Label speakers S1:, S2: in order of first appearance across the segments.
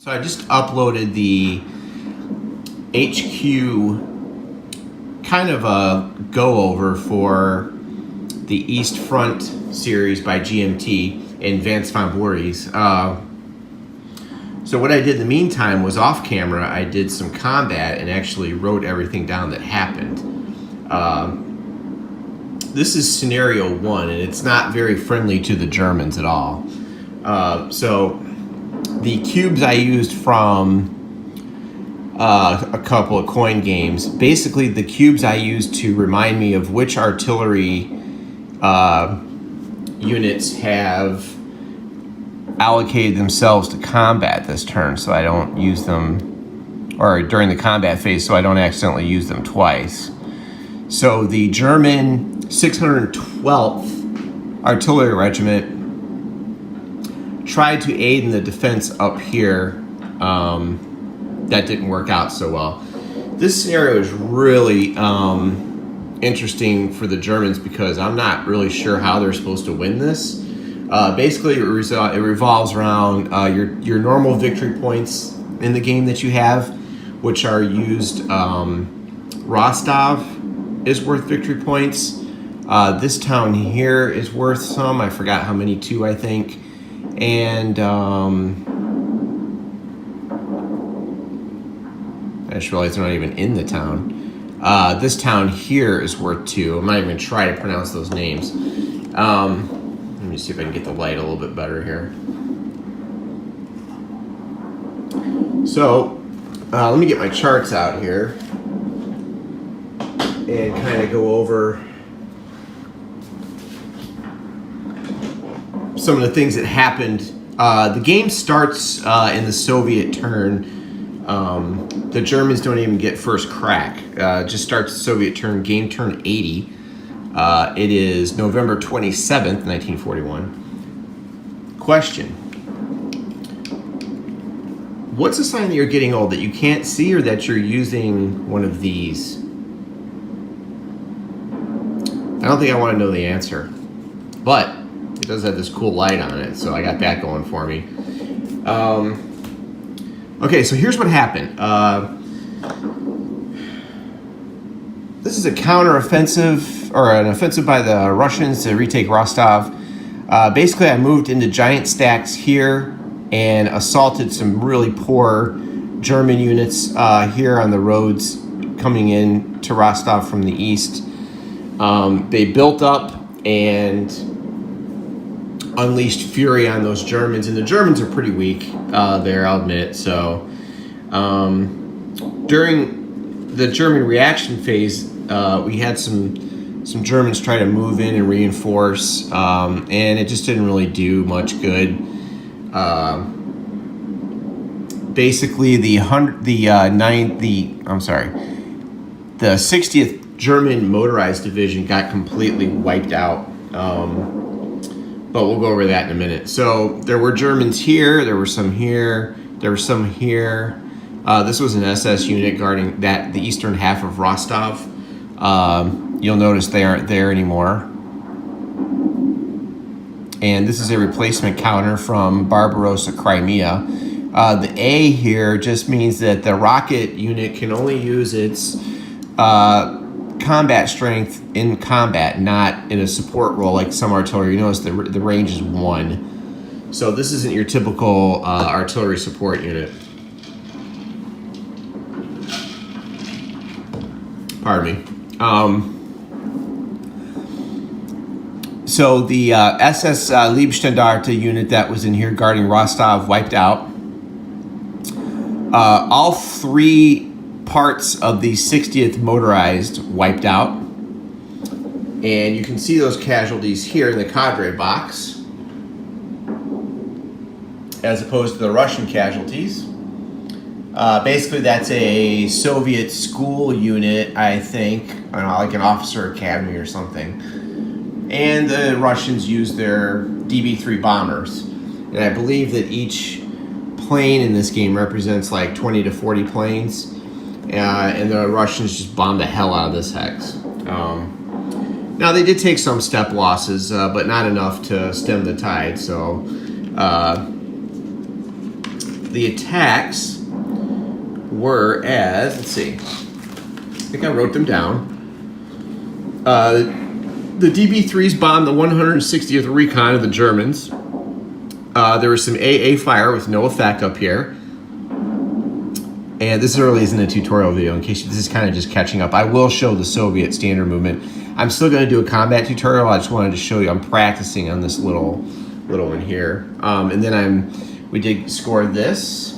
S1: So I just uploaded the HQ kind of a go-over for the East Front series by GMT and Vance von Voorhees. So what I did in the meantime was off camera, I did some combat and actually wrote everything down that happened. This is scenario 1, and it's not very friendly to the Germans at all. So the cubes I used from a couple of coin games, basically the cubes I used to remind me of which artillery units have allocated themselves to combat this turn, so I don't use them, or during the combat phase, so I don't accidentally use them twice. So the German 612th Artillery Regiment tried to aid in the defense up here. That didn't work out so well. This scenario is really interesting for the Germans because I'm not really sure how they're supposed to win this. Basically, it revolves around your normal victory points in the game that you have, which are used. Rostov is worth victory points. This town here is worth some. I forgot how many, 2, I think. And I just realized they're not even in the town. This town here is worth 2. I'm not even going to try to pronounce those names. Let me see if I can get the light a little bit better here. So, let me get my charts out here and kind of go over some of the things that happened. The game starts in the Soviet turn. The Germans don't even get first crack. Just starts the Soviet turn, game turn 80. It is November 27th, 1941. Question. What's a sign that you're getting old, that you can't see or that you're using one of these? I don't think I want to know the answer. But it does have this cool light on it, so I got that going for me. Okay, so here's what happened. This is a counter-offensive, or an offensive by the Russians to retake Rostov. Basically, I moved into giant stacks here and assaulted some really poor German units here on the roads coming in to Rostov from the east. They built up and unleashed fury on those Germans, and the Germans are pretty weak there, I'll admit. So during the German reaction phase, we had some Germans try to move in and reinforce, and it just didn't really do much good. Basically, the 60th German Motorized Division got completely wiped out. But we'll go over that in a minute. So there were Germans here, there were some here, there were some here. This was an SS unit guarding the eastern half of Rostov. You'll notice they aren't there anymore. And this is a replacement counter from Barbarossa, Crimea. The A here just means that the rocket unit can only use its combat strength in combat, not in a support role like some artillery. You notice the range is 1. So this isn't your typical artillery support unit. Pardon me. So the SS Leibstandarte unit that was in here guarding Rostov wiped out. All 3 parts of the 60th Motorized wiped out. And you can see those casualties here in the cadre box, as opposed to the Russian casualties. Basically, that's a Soviet school unit, I think, like an officer academy or something. And the Russians used their DB-3 bombers. And I believe that each plane in this game represents like 20 to 40 planes. And the Russians just bombed the hell out of this hex. Now, they did take some step losses, but not enough to stem the tide. So the attacks were as, let's see, I think I wrote them down. The DB3s bombed the 160th recon of the Germans. There was some AA fire with no effect up here. And this really isn't a tutorial video, in case this is kind of just catching up. I will show the Soviet standard movement. I'm still going to do a combat tutorial. I just wanted to show you I'm practicing on this little one here. And then we did score this.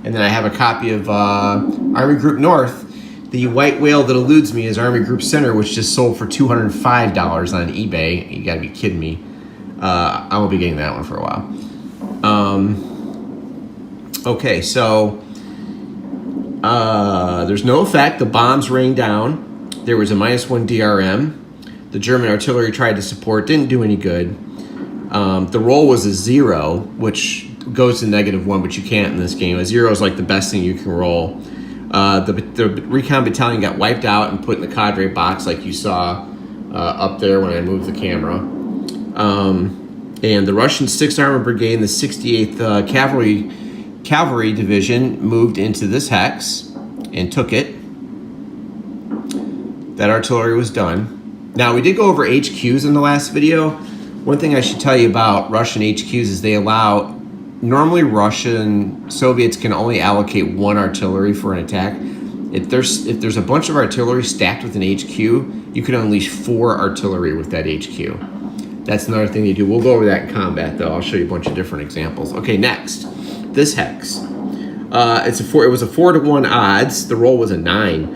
S1: And then I have a copy of Army Group North. The white whale that eludes me is Army Group Center, which just sold for $205 on eBay. You gotta be kidding me. I won't be getting that one for a while. Okay, so there's no effect. The bombs rained down. There was a -1 DRM. The German artillery tried to support, didn't do any good. The roll was a 0, which goes to -1, but you can't in this game. A 0 is like the best thing you can roll. The recon battalion got wiped out and put in the cadre box, like you saw up there when I moved the camera. And the Russian 6th Armored Brigade and the 68th Cavalry Division moved into this hex and took it. That artillery was done. Now, we did go over HQs in the last video. One thing I should tell you about Russian HQs is they allow, normally Russian Soviets can only allocate 1 artillery for an attack. If there's a bunch of artillery stacked with an HQ, you can unleash 4 artillery with that HQ. That's another thing they do. We'll go over that in combat, though. I'll show you a bunch of different examples. Okay, next, this hex. It was a 4-to-1 odds. The roll was a 9.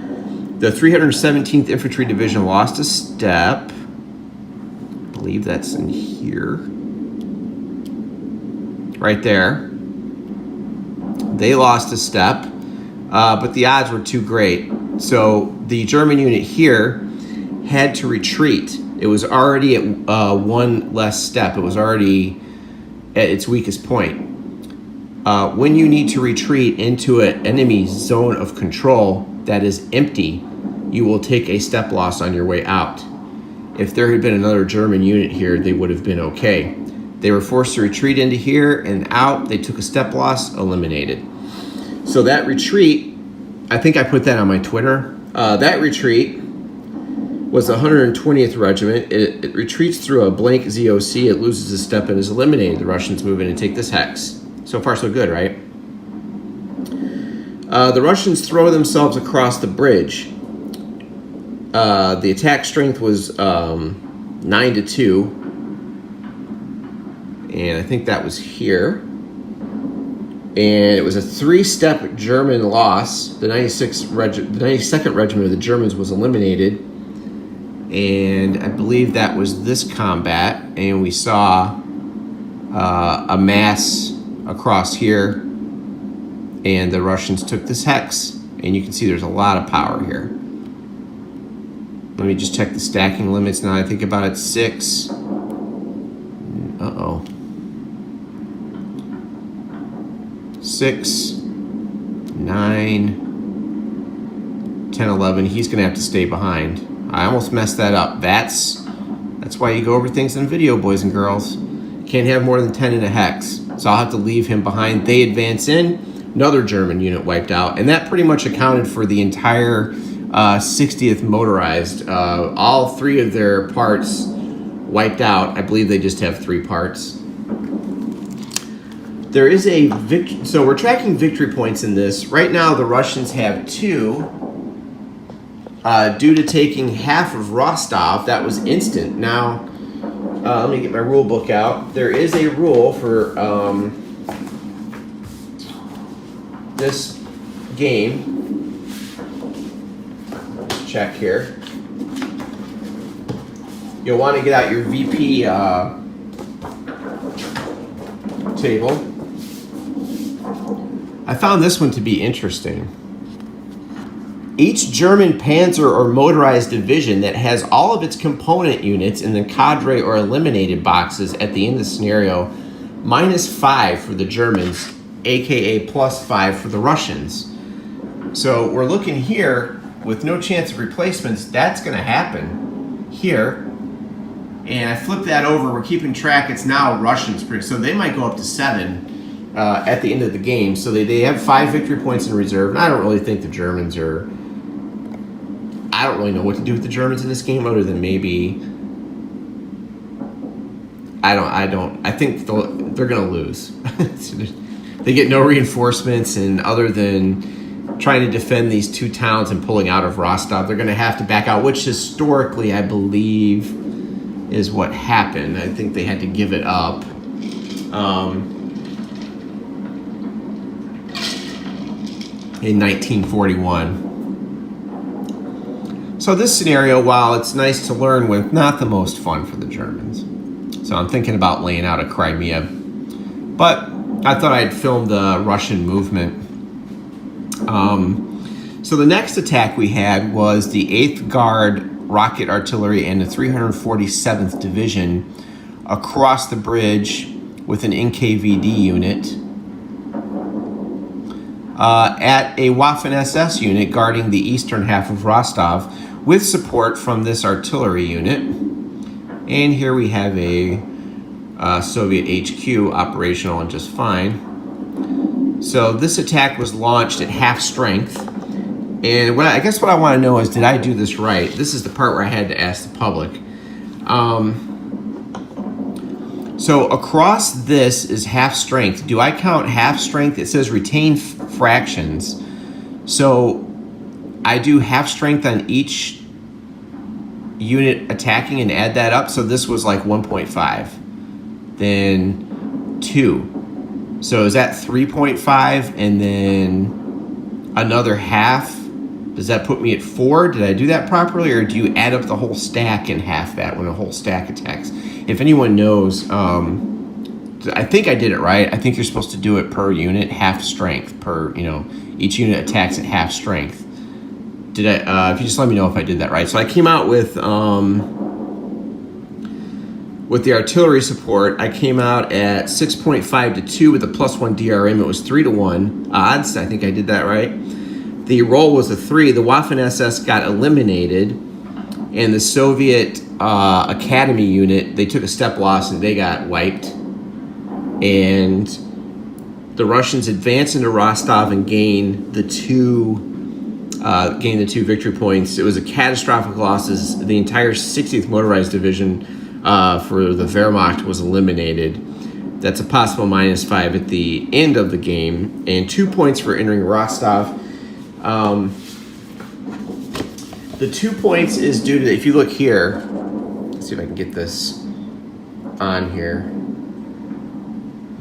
S1: The 317th Infantry Division lost a step. I believe that's in here. Right there. They lost a step, but the odds were too great. So the German unit here had to retreat. It was already at 1 less step. It was already at its weakest point. When you need to retreat into an enemy zone of control that is empty, you will take a step loss on your way out. If there had been another German unit here, they would have been okay. They were forced to retreat into here and out. They took a step loss, eliminated. So that retreat, I think I put that on my Twitter. That retreat was the 120th Regiment. It retreats through a blank ZOC. It loses a step and is eliminated. The Russians move in and take this hex. So far, so good, right? The Russians throw themselves across the bridge. The attack strength was 9-2. And I think that was here. And it was a 3-step German loss. The 92nd Regiment of the Germans was eliminated. And I believe that was this combat. And we saw a mass across here. And the Russians took this hex. And you can see there's a lot of power here. Let me just check the stacking limits now. I think about it, 6. Uh-oh. 6, 9, 10, 11. He's going to have to stay behind. I almost messed that up. That's why you go over things in video, boys and girls. Can't have more than 10 in a hex. So I'll have to leave him behind. They advance in. Another German unit wiped out. And that pretty much accounted for the entire 60th Motorized. All 3 of their parts wiped out. I believe they just have 3 parts. There is a victory. So we're tracking victory points in this. Right now, the Russians have 2. Due to taking half of Rostov, that was instant. Now, let me get my rule book out. There is a rule for this game. Let's check here. You'll want to get out your VP table. I found this one to be interesting. Each German panzer or motorized division that has all of its component units in the cadre or eliminated boxes at the end of the scenario, -5 for the Germans, aka +5 for the Russians. So we're looking here with no chance of replacements. That's going to happen here. And I flip that over. We're keeping track. It's now Russians. So they might go up to 7. at the end of the game. So they have 5 victory points in reserve, and I don't really think the Germans are... I don't really know what to do with the Germans in this game other than maybe... I think they're going to lose. They get no reinforcements, and other than trying to defend these 2 towns and pulling out of Rostov, they're going to have to back out, which historically, I believe, is what happened. I think they had to give it up. In 1941. So this scenario, while it's nice to learn with, not the most fun for the Germans. So I'm thinking about laying out a Crimea. But I thought I'd film the Russian movement. So the next attack we had was the 8th Guard Rocket Artillery and the 347th Division across the bridge with an NKVD unit at a Waffen-SS unit guarding the eastern half of Rostov with support from this artillery unit. And here we have a Soviet HQ operational and just fine. So this attack was launched at half strength. And I guess what I want to know is, did I do this right? This is the part where I had to ask the public. So across this is half strength. Do I count half strength? It says retain fractions. So I do half strength on each unit attacking and add that up. So this was like 1.5. Then 2. So is that 3.5? And then another half? Does that put me at 4? Did I do that properly? Or do you add up the whole stack and half that when a whole stack attacks? If anyone knows, I think I did it right. I think you're supposed to do it per unit, half strength per, each unit attacks at half strength. Did I, if you just let me know if I did that right. So I came out with the artillery support, I came out at 6.5 to 2 with a +1 DRM. It was 3 to 1 odds. I think I did that right. The roll was a 3. The Waffen-SS got eliminated, and the Soviet Academy unit, they took a step loss and they got wiped. And the Russians advanced into Rostov and gained the two victory points. It was a catastrophic losses. The entire 60th Motorized Division for the Wehrmacht was eliminated. That's a possible -5 at the end of the game, and 2 points for entering Rostov. The 2 points is due to, if you look here, let's see if I can get this on here.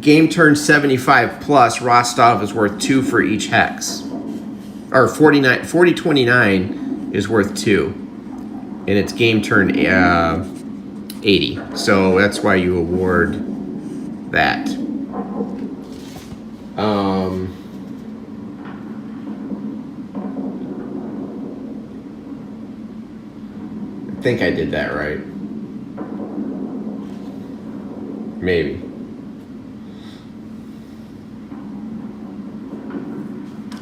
S1: Game turn 75 plus, Rostov is worth 2 for each hex. Or 40-29 is worth 2. And it's game turn 80. So that's why you award that. I think I did that right. Maybe.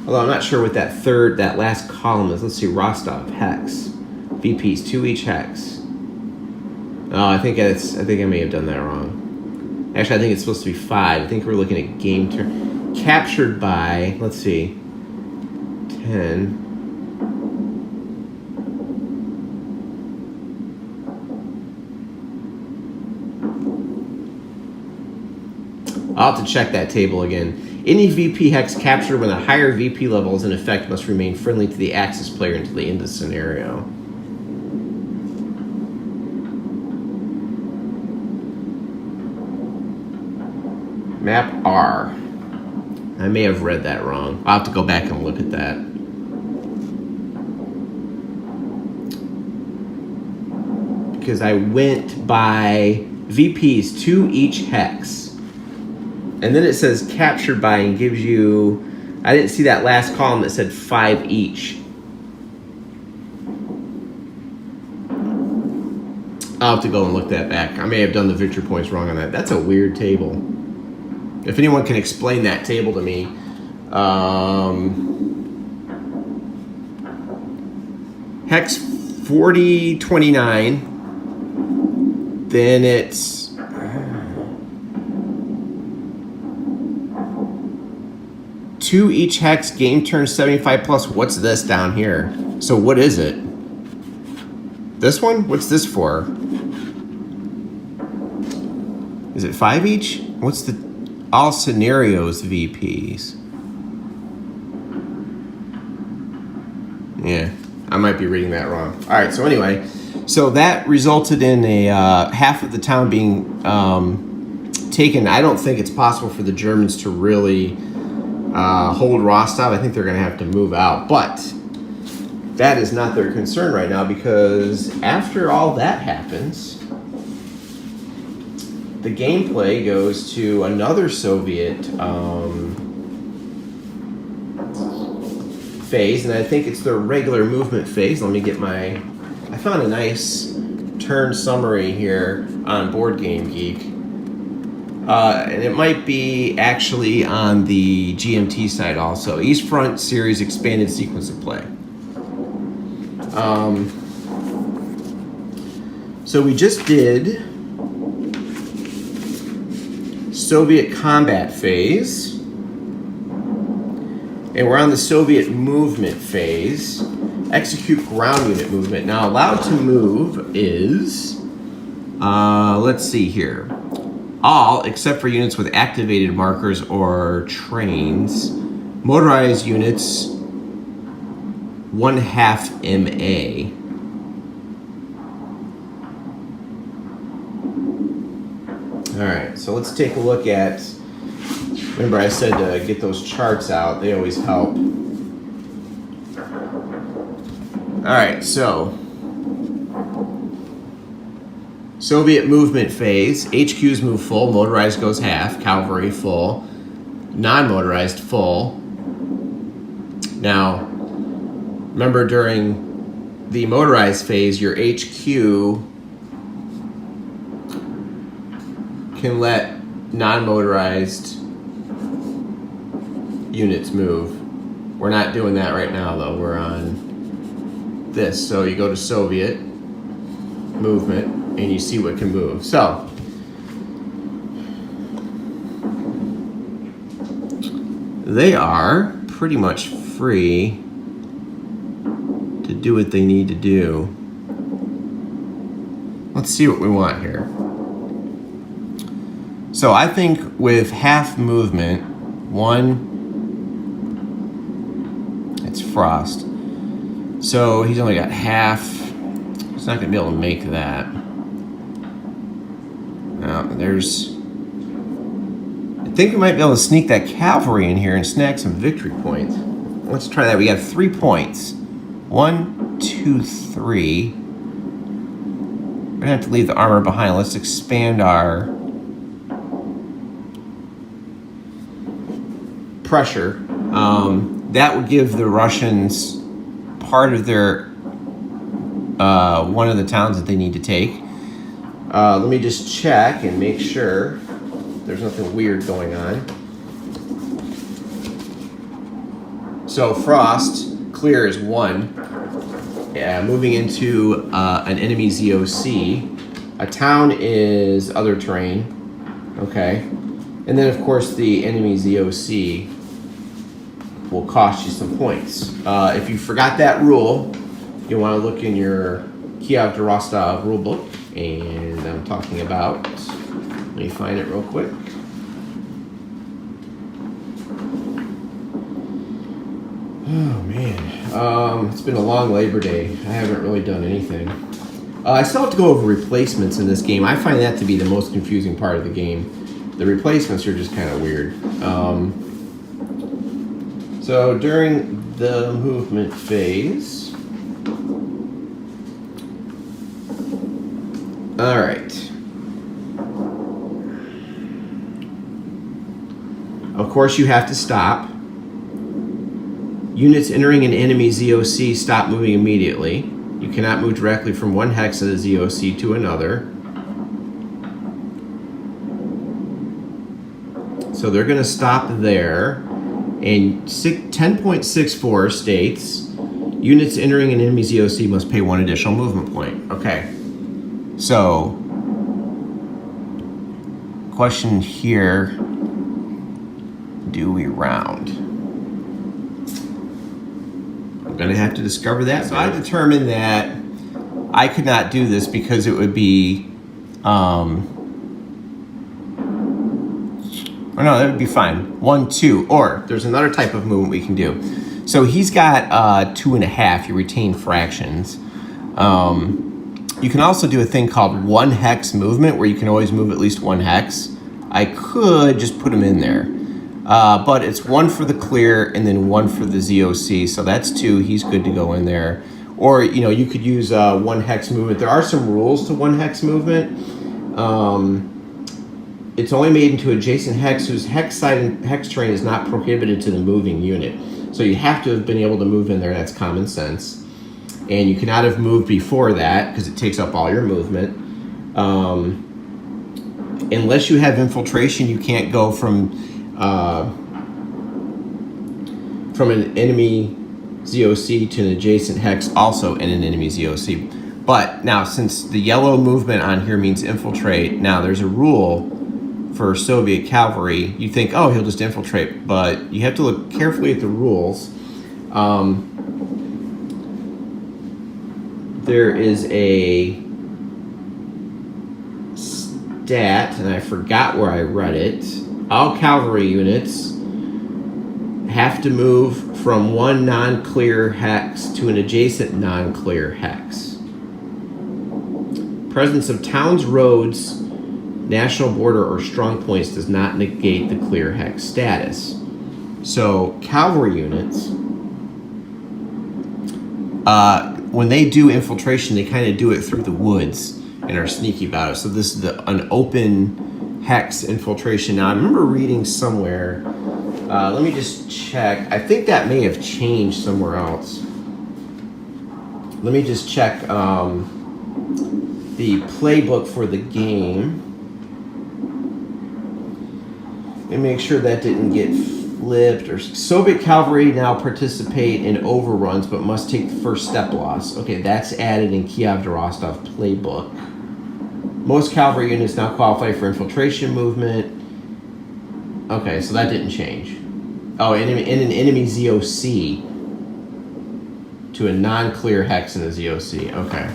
S1: Although I'm not sure what that last column is. Let's see, Rostov, hex. VPs, 2 each hex. Oh, I think I may have done that wrong. Actually, I think it's supposed to be 5. I think we're looking at game turn. Captured by, let's see, 10. I'll have to check that table again. Any VP hex captured when a higher VP level is in effect must remain friendly to the Axis player until the end of the scenario. Map R. I may have read that wrong. I'll have to go back and look at that. Because I went by VPs 2 each hex. And then it says captured by and gives you... I didn't see that last column that said 5 each. I'll have to go and look that back. I may have done the victory points wrong on that. That's a weird table. If anyone can explain that table to me. Hex 40-29. Then it's... 2 each hex, game turn 75 plus. What's this down here? So what is it? This one? What's this for? Is it 5 each? What's the all scenarios VPs? Yeah, I might be reading that wrong. All right, so anyway, so that resulted in a half of the town being taken. I don't think it's possible for the Germans to really hold Rostov. I think they're going to have to move out, but that is not their concern right now, because after all that happens, the gameplay goes to another Soviet phase, and I think it's the regular movement phase. Let me get I found a nice turn summary here on Board Game Geek. And it might be actually on the GMT side also. East Front Series Expanded Sequence of Play. So we just did Soviet combat phase. And we're on the Soviet movement phase. Execute ground unit movement. Now, allowed to move is, let's see here. All, except for units with activated markers or trains. Motorized units, 1/2 MA. All right, so let's take a look at, remember I said to get those charts out, they always help. All right, so Soviet movement phase, HQs move full, motorized goes half, cavalry full, non-motorized full. Now, remember during the motorized phase, your HQ can let non-motorized units move. We're not doing that right now though, we're on this. So you go to Soviet movement and you see what can move. So they are pretty much free to do what they need to do. Let's see what we want here. So I think with half movement, it's Frost. So he's only got half. He's not going to be able to make that. Now, I think we might be able to sneak that cavalry in here and snag some victory points. Let's try that. We got 3 points. 1, 2, 3. We're going to have to leave the armor behind. Let's expand our pressure. That would give the Russians part of their one of the towns that they need to take. Let me just check and make sure there's nothing weird going on. So Frost clear is 1. Yeah, moving into an enemy ZOC. A town is other terrain. Okay. And then of course the enemy ZOC will cost you some points. If you forgot that rule, you want to look in your Kiev to Rostov rulebook, and I'm talking about, let me find it real quick. Oh man, it's been a long Labor Day. I haven't really done anything. I still have to go over replacements in this game. I find that to be the most confusing part of the game. The replacements are just kind of weird. So during the movement phase, all right. Of course, you have to stop. Units entering an enemy ZOC stop moving immediately. You cannot move directly from one hex of the ZOC to another. So they're going to stop there. And 10.64 states, units entering an enemy ZOC must pay 1 additional movement point. Okay. So, question here, do we round? to discover that. So I determined that I could not do this because it would be, or no, that would be fine. 1, 2, or there's another type of movement we can do. So he's got 2.5. You retain fractions. You can also do a thing called 1 hex movement, where you can always move at least 1 hex. I could just put him in there, but it's 1 for the clear and then 1 for the ZOC. So that's 2. He's good to go in there. Or you could use 1 hex movement. There are some rules to 1 hex movement. It's only made into adjacent hex whose hex side and hex terrain is not prohibited to the moving unit. So you have to have been able to move in there. That's common sense. And you cannot have moved before that because it takes up all your movement. Unless you have infiltration, you can't go from an enemy ZOC to an adjacent hex also in an enemy ZOC. But now, since the yellow movement on here means infiltrate, now there's a rule for Soviet cavalry. You think, oh, he'll just infiltrate, but you have to look carefully at the rules. There is a stat, and I forgot where I read it. All cavalry units have to move from 1 non-clear hex to an adjacent non-clear hex. Presence of towns, roads, national border, or strong points does not negate the clear hex status. So cavalry units, when they do infiltration, they kind of do it through the woods and are sneaky about it. So this is an open hex infiltration. Now I remember reading somewhere, let me just check. I think that may have changed somewhere else. Let me just check the playbook for the game and make sure that didn't get flipped. Or Soviet cavalry now participate in overruns but must take the first step loss. Okay, that's added in Kiev to Rostov playbook. Most cavalry units now qualify for infiltration movement. Okay, so that didn't change. Oh, in an enemy ZOC to a non-clear hex in a ZOC. Okay.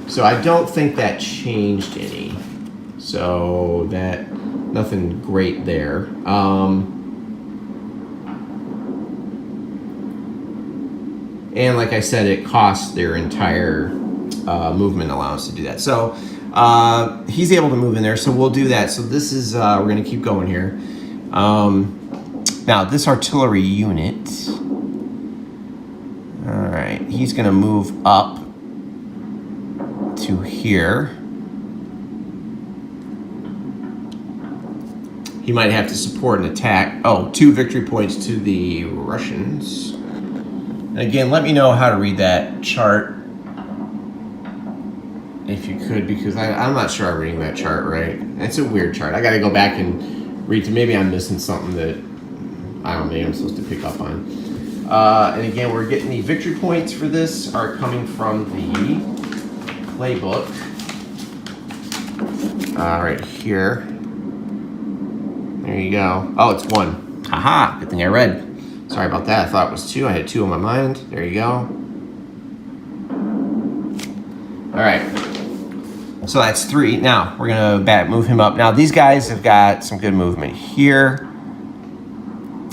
S1: So I don't think that changed any. So that, nothing great there. And like I said, it costs their entire movement allowance to do that. So he's able to move in there, so we'll do that. So this is, we're going to keep going here. Now, this artillery unit, all right, he's going to move up to here. He might have to support an attack. Oh, 2 victory points to the Russians. And again, let me know how to read that chart, if you could, because I'm not sure I'm reading that chart right. It's a weird chart. I got to go back and read it. Maybe I'm missing something that, I don't know, maybe I'm supposed to pick up on. And again, we're getting the victory points for this are coming from the playbook. Right here. There you go. Oh, it's 1. Haha, good thing I read. Sorry about that. I thought it was 2. I had 2 on my mind. There you go. All right. So that's 3. Now, we're going to move him up. Now, these guys have got some good movement here.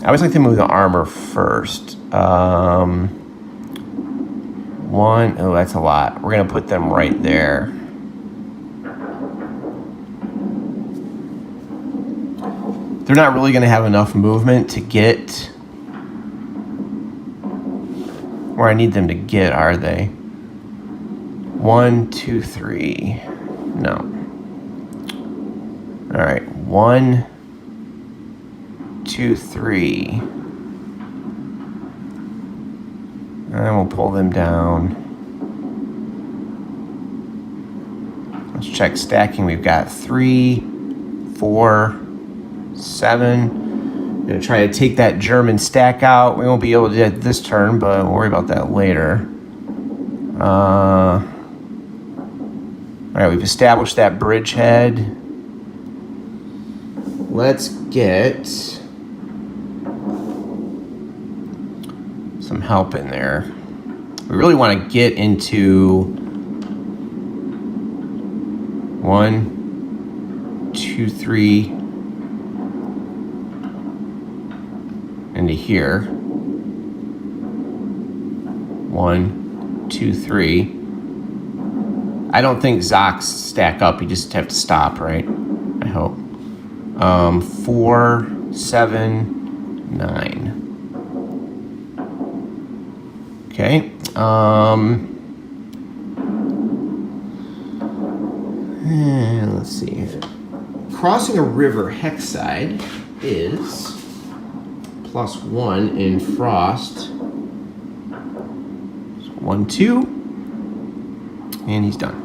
S1: I always like to move the armor first. 1. Oh, that's a lot. We're going to put them right there. They're not really going to have enough movement to get where I need them to get, are they? 1, 2, 3. No. All right. 1, 2, 3. And we'll pull them down. Let's check stacking. We've got 3, 4, 7. I'm going to try to take that German stack out. We won't be able to do it this turn, but we'll worry about that later. All right, we've established that bridgehead. Let's get some help in there. We really want to get into 1, 2, 3 into here. 1, 2, 3. I don't think Zocs stack up. You just have to stop, right? I hope. 4, 7, 9. Okay. And let's see here. Crossing a river hex side is +1 in frost. 1, 2, and he's done.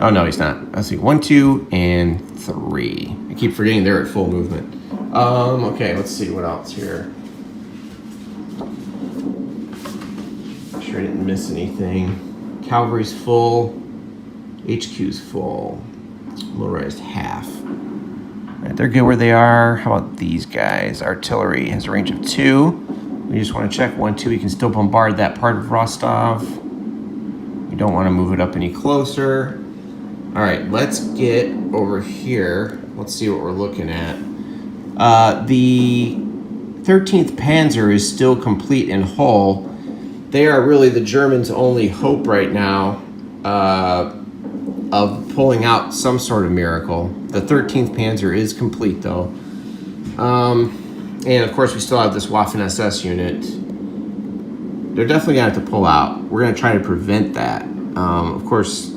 S1: Oh no, he's not. Let's see, 1, 2, and 3. I keep forgetting they're at full movement. Okay, let's see what else here. Make sure I didn't miss anything. Cavalry's full. HQ's full. Motorized half. All right, they're good where they are. How about these guys? Artillery has a range of 2. We just want to check 1, 2. We can still bombard that part of Rostov. We don't want to move it up any closer. All right, let's get over here. Let's see what we're looking at. The 13th Panzer is still complete and whole. They are really the Germans' only hope right now of pulling out some sort of miracle. The 13th Panzer is complete, though. And, of course, we still have this Waffen-SS unit. They're definitely going to have to pull out. We're going to try to prevent that. Of course,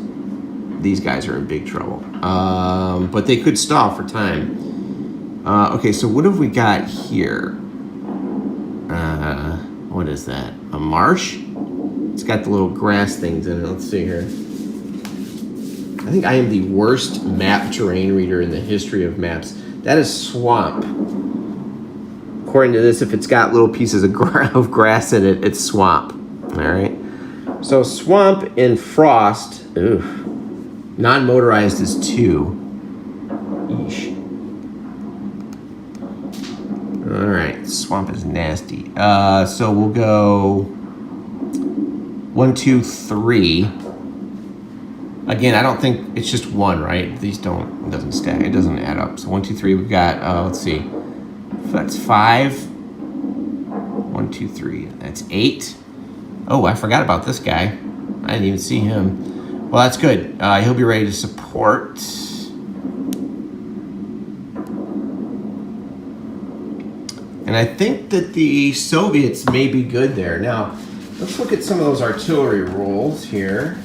S1: these guys are in big trouble. But they could stall for time. Okay, so what have we got here? What is that? A marsh? It's got the little grass things in it. Let's see here. I think I am the worst map terrain reader in the history of maps. That is swamp. According to this, if it's got little pieces of grass in it, it's swamp. All right. So swamp and frost. Oof. Non-motorized is 2. Yeesh. All right, swamp is nasty. So we'll go 1, 2, 3. Again, I don't think it's just 1, right? These don't, it doesn't stack, it doesn't add up. So 1, 2, 3, we've got, let's see. That's 5. 1, 2, 3, that's 8. Oh, I forgot about this guy. I didn't even see him. Well, that's good. He'll be ready to support. And I think that the Soviets may be good there. Now, let's look at some of those artillery rules here.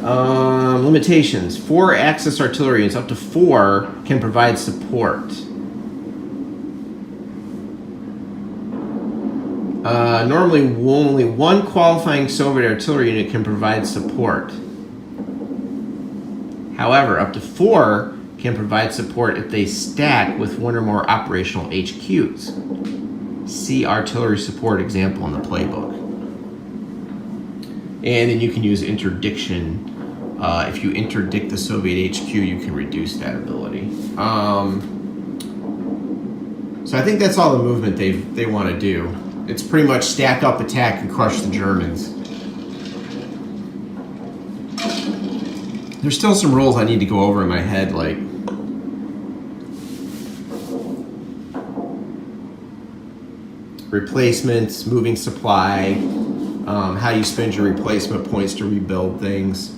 S1: Limitations. 4-axis artillery units up to 4 can provide support. Normally, only 1 qualifying Soviet artillery unit can provide support. However, up to 4 can provide support if they stack with 1 or more operational HQs. See artillery support example in the playbook. And then you can use interdiction. If you interdict the Soviet HQ, you can reduce that ability. So I think that's all the movement they want to do. It's pretty much stack up, attack, and crush the Germans. There's still some rules I need to go over in my head, like replacements, moving supply, how you spend your replacement points to rebuild things.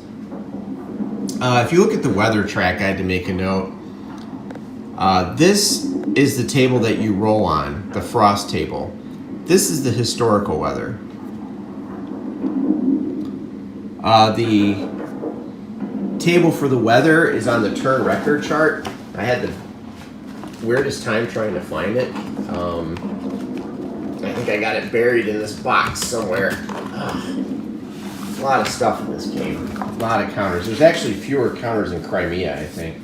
S1: If you look at the weather track, I had to make a note. This is the table that you roll on, the frost table. This is the historical weather. The table for the weather is on the turn record chart. I had the weirdest time trying to find it. I think I got it buried in this box somewhere. A lot of stuff in this game. A lot of counters. There's actually fewer counters in Crimea, I think.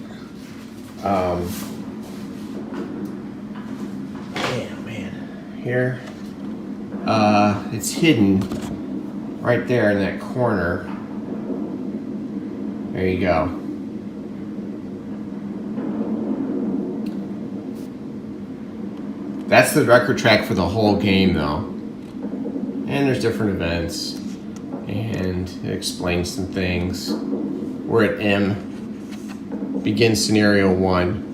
S1: Man. Here. It's hidden right there in that corner. There you go. That's the record track for the whole game, though. And there's different events. And it explains some things. We're at M. Begin scenario 1.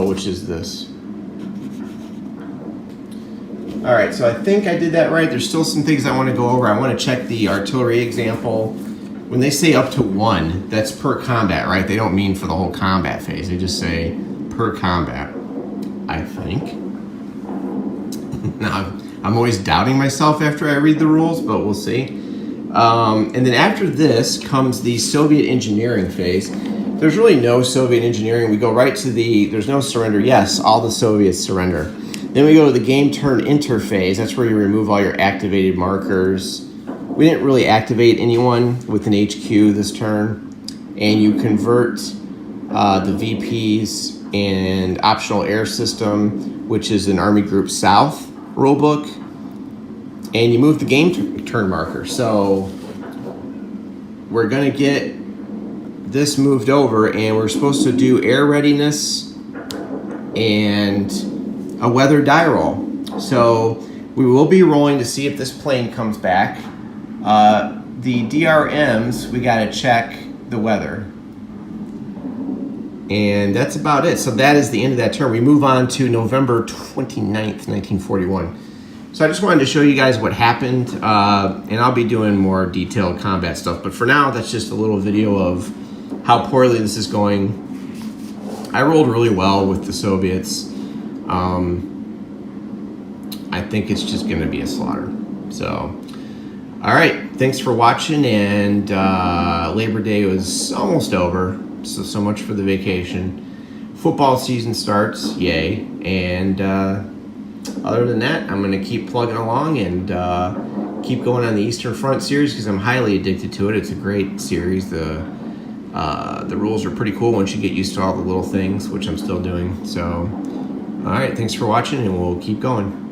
S1: Which is this. All right, so I think I did that right. There's still some things I want to go over. I want to check the artillery example. When they say up to 1, that's per combat, right? They don't mean for the whole combat phase. They just say per combat, I think. Now, I'm always doubting myself after I read the rules, but we'll see. And then after this comes the Soviet engineering phase. There's really no Soviet engineering. We go right to there's no surrender. Yes, all the Soviets surrender. Then we go to the game turn interphase. That's where you remove all your activated markers. We didn't really activate anyone with an HQ this turn. And you convert the VPs and optional air system, which is an Army Group South rulebook. And you move the game turn marker. So we're going to get this moved over, and we're supposed to do air readiness and a weather die roll. So we will be rolling to see if this plane comes back. The DRMs, we got to check the weather. And that's about it. So that is the end of that turn. We move on to November 29th, 1941. So I just wanted to show you guys what happened, and I'll be doing more detailed combat stuff. But for now, that's just a little video of how poorly this is going. I rolled really well with the Soviets. I think it's just going to be a slaughter. So, all right, thanks for watching, and Labor Day was almost over, so much for the vacation. Football season starts, yay, and other than that, I'm going to keep plugging along and keep going on the Eastern Front series because I'm highly addicted to it. It's a great series. The rules are pretty cool once you get used to all the little things, which I'm still doing. So, all right, thanks for watching, and we'll keep going.